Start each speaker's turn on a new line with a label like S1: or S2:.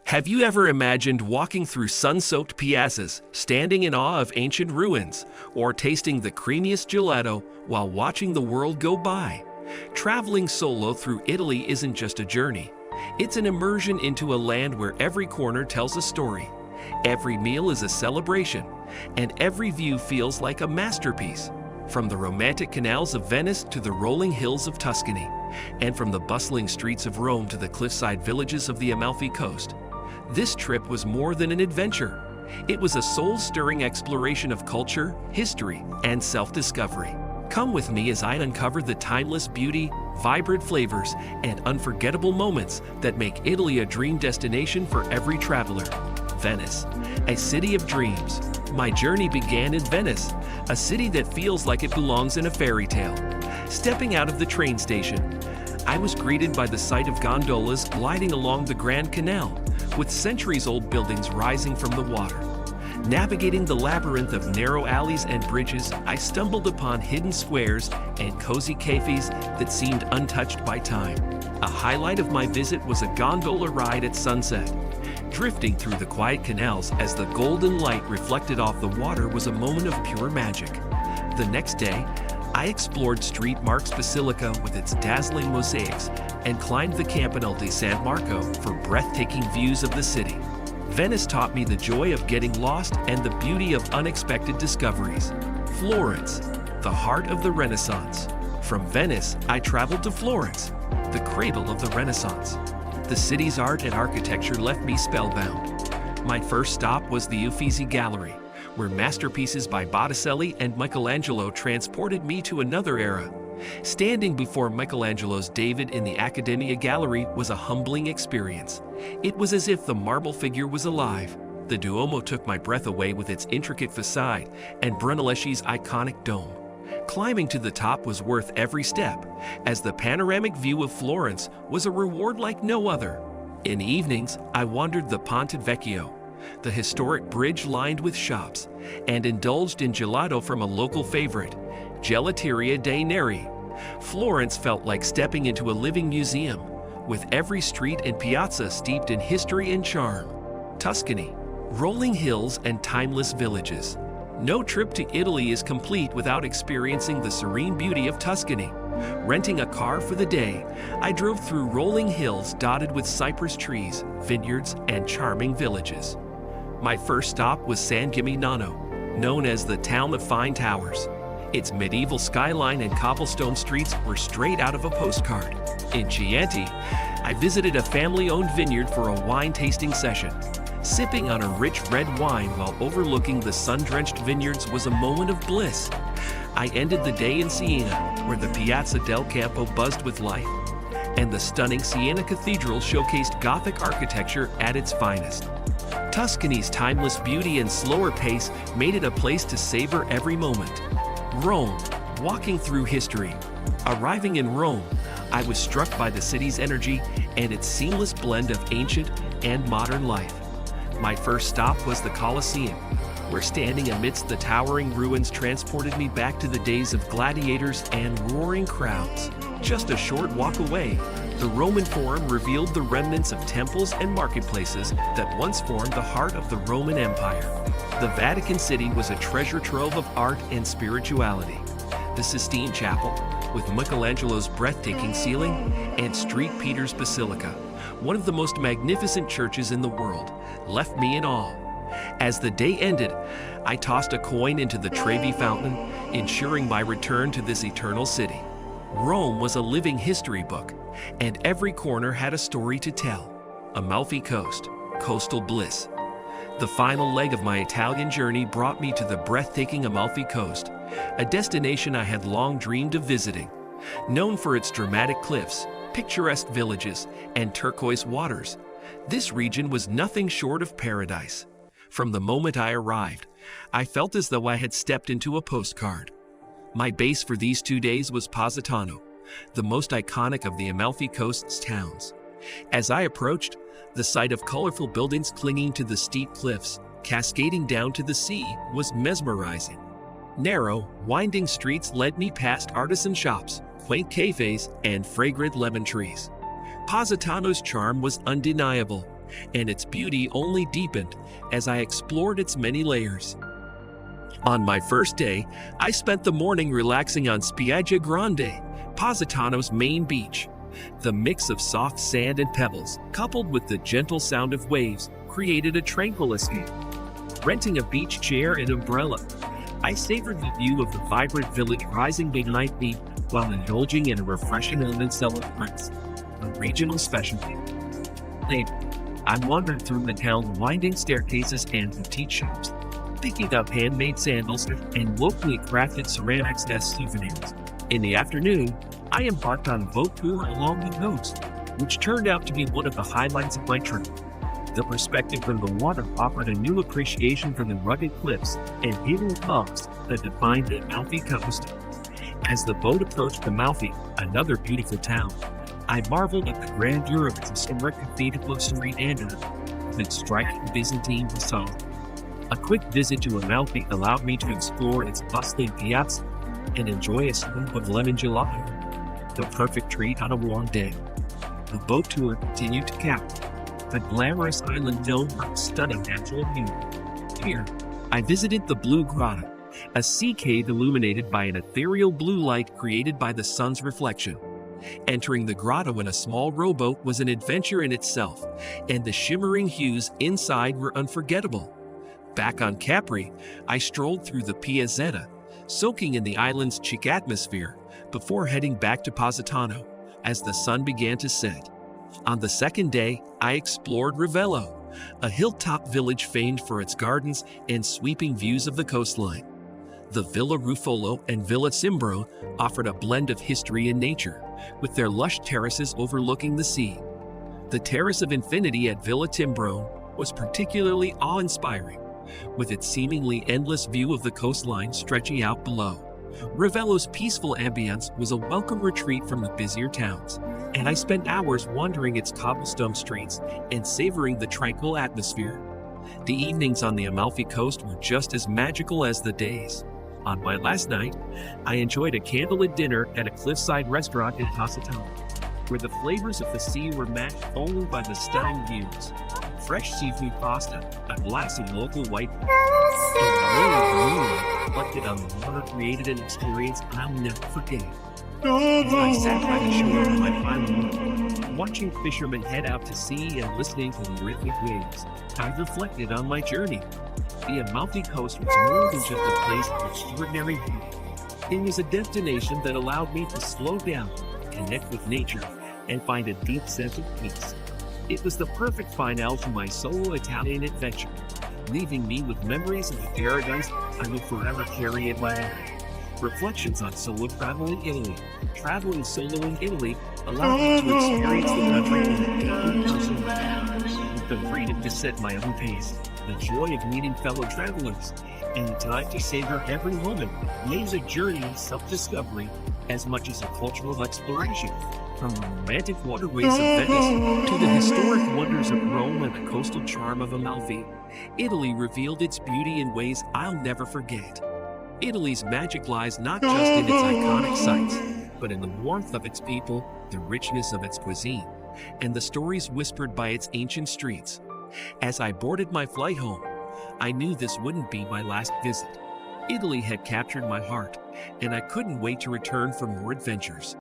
S1: Have you ever imagined walking through sun-soaked piazzas, standing in awe of ancient ruins, or tasting the creamiest gelato while watching the world go by? Traveling solo through Italy isn't just a journey. It's an immersion into a land where every corner tells a story. Every meal is a celebration, and every view feels like a masterpiece. From the romantic canals of Venice to the rolling hills of Tuscany, and from the bustling streets of Rome to the cliffside villages of the Amalfi Coast. This trip was more than an adventure. It was a soul-stirring exploration of culture, history, and self-discovery. Come with me as I uncover the timeless beauty, vibrant flavors, and unforgettable moments that make Italy a dream destination for every traveler. Venice, a city of dreams. My journey began in Venice, a city that feels like it belongs in a fairy tale. Stepping out of the train station, I was greeted by the sight of gondolas gliding along the Grand Canal, with centuries-old buildings rising from the water. Navigating the labyrinth of narrow alleys and bridges, I stumbled upon hidden squares and cozy cafes that seemed untouched by time. A highlight of my visit was a gondola ride at sunset. Drifting through the quiet canals as the golden light reflected off the water was a moment of pure magic. The next day, I explored St. Mark's Basilica with its dazzling mosaics and climbed the Campanile di San Marco for breathtaking views of the city. Venice taught me the joy of getting lost and the beauty of unexpected discoveries. Florence, the heart of the Renaissance. From Venice, I traveled to Florence, the cradle of the Renaissance. The city's art and architecture left me spellbound. My first stop was the Uffizi Gallery, where masterpieces by Botticelli and Michelangelo transported me to another era. Standing before Michelangelo's David in the Accademia Gallery was a humbling experience. It was as if the marble figure was alive. The Duomo took my breath away with its intricate facade and Brunelleschi's iconic dome. Climbing to the top was worth every step, as the panoramic view of Florence was a reward like no other. In evenings, I wandered the Ponte Vecchio, the historic bridge lined with shops, and indulged in gelato from a local favorite, Gelateria dei Neri. Florence felt like stepping into a living museum, with every street and piazza steeped in history and charm. Tuscany, rolling hills and timeless villages. No trip to Italy is complete without experiencing the serene beauty of Tuscany. Renting a car for the day, I drove through rolling hills dotted with cypress trees, vineyards, and charming villages. My first stop was San Gimignano, known as the town of fine towers. Its medieval skyline and cobblestone streets were straight out of a postcard. In Chianti, I visited a family-owned vineyard for a wine tasting session. Sipping on a rich red wine while overlooking the sun-drenched vineyards was a moment of bliss. I ended the day in Siena, where the Piazza del Campo buzzed with life, and the stunning Siena Cathedral showcased Gothic architecture at its finest. Tuscany's timeless beauty and slower pace made it a place to savor every moment. Rome, walking through history. Arriving in Rome, I was struck by the city's energy and its seamless blend of ancient and modern life. My first stop was the Colosseum, where standing amidst the towering ruins transported me back to the days of gladiators and roaring crowds. Just a short walk away, the Roman Forum revealed the remnants of temples and marketplaces that once formed the heart of the Roman Empire. The Vatican City was a treasure trove of art and spirituality. The Sistine Chapel, with Michelangelo's breathtaking ceiling, and St. Peter's Basilica, one of the most magnificent churches in the world, left me in awe. As the day ended, I tossed a coin into the Trevi Fountain, ensuring my return to this eternal city. Rome was a living history book, and every corner had a story to tell. Amalfi Coast, coastal bliss. The final leg of my Italian journey brought me to the breathtaking Amalfi Coast, a destination I had long dreamed of visiting. Known for its dramatic cliffs, picturesque villages, and turquoise waters, this region was nothing short of paradise. From the moment I arrived, I felt as though I had stepped into a postcard. My base for these 2 days was Positano, the most iconic of the Amalfi Coast's towns. As I approached, the sight of colorful buildings clinging to the steep cliffs, cascading down to the sea, was mesmerizing. Narrow, winding streets led me past artisan shops, quaint cafes, and fragrant lemon trees. Positano's charm was undeniable, and its beauty only deepened as I explored its many layers. On my first day, I spent the morning relaxing on Spiaggia Grande, Positano's main beach. The mix of soft sand and pebbles, coupled with the gentle sound of waves, created a tranquil escape. Renting a beach chair and umbrella, I savored the view of the vibrant village rising behind me while indulging in a refreshing limoncello spritz, a regional specialty. Later, I wandered through the town's winding staircases and boutique shops, picking up handmade sandals and locally crafted ceramics as souvenirs. In the afternoon, I embarked on a boat tour along the coast, which turned out to be one of the highlights of my trip. The perspective from the water offered a new appreciation for the rugged cliffs and hidden coves that define the Amalfi coast. As the boat approached Amalfi, another beautiful town, I marveled at the grandeur of its historic Cathedral of St. Andrew with its striking Byzantine facade. A quick visit to Amalfi allowed me to explore its bustling piazza and enjoy a scoop of lemon gelato, the perfect treat on a warm day. The boat tour continued to capture the glamorous island dome with stunning natural beauty. Here, I visited the Blue Grotto, a sea cave illuminated by an ethereal blue light created by the sun's reflection. Entering the grotto in a small rowboat was an adventure in itself, and the shimmering hues inside were unforgettable. Back on Capri, I strolled through the Piazzetta, soaking in the island's chic atmosphere before heading back to Positano as the sun began to set. On the second day, I explored Ravello, a hilltop village famed for its gardens and sweeping views of the coastline. The Villa Ruffolo and Villa Cimbro offered a blend of history and nature, with their lush terraces overlooking the sea. The Terrace of Infinity at Villa Timbro was particularly awe-inspiring, with its seemingly endless view of the coastline stretching out below. Ravello's peaceful ambience was a welcome retreat from the busier towns, and I spent hours wandering its cobblestone streets and savoring the tranquil atmosphere. The evenings on the Amalfi Coast were just as magical as the days. On my last night, I enjoyed a candlelit dinner at a cliffside restaurant in Positano, where the flavors of the sea were matched only by the stunning views. Fresh seafood pasta, a glass of local white wine, and the glow of the moonlight reflected on the water created an experience I'll never forget. As I sat by the shore of my island, watching fishermen head out to sea and listening to the rhythmic waves, I reflected on my journey. The Amalfi Coast was more than just a place of extraordinary beauty. It was a destination that allowed me to slow down, connect with nature, and find a deep sense of peace. It was the perfect finale to my solo Italian adventure, leaving me with memories of the paradise I will forever carry in my heart. Reflections on solo travel in Italy. Traveling solo in Italy allowed me to experience the country in a deeply personal way, with the freedom to set my own pace, the joy of meeting fellow travelers, and the time to savor every moment. It was a journey of self-discovery as much as a cultural exploration. From the romantic waterways of Venice to the historic wonders of Rome and the coastal charm of Amalfi, Italy revealed its beauty in ways I'll never forget. Italy's magic lies not just in its iconic sights, but in the warmth of its people, the richness of its cuisine, and the stories whispered by its ancient streets. As I boarded my flight home, I knew this wouldn't be my last visit. Italy had captured my heart, and I couldn't wait to return for more adventures.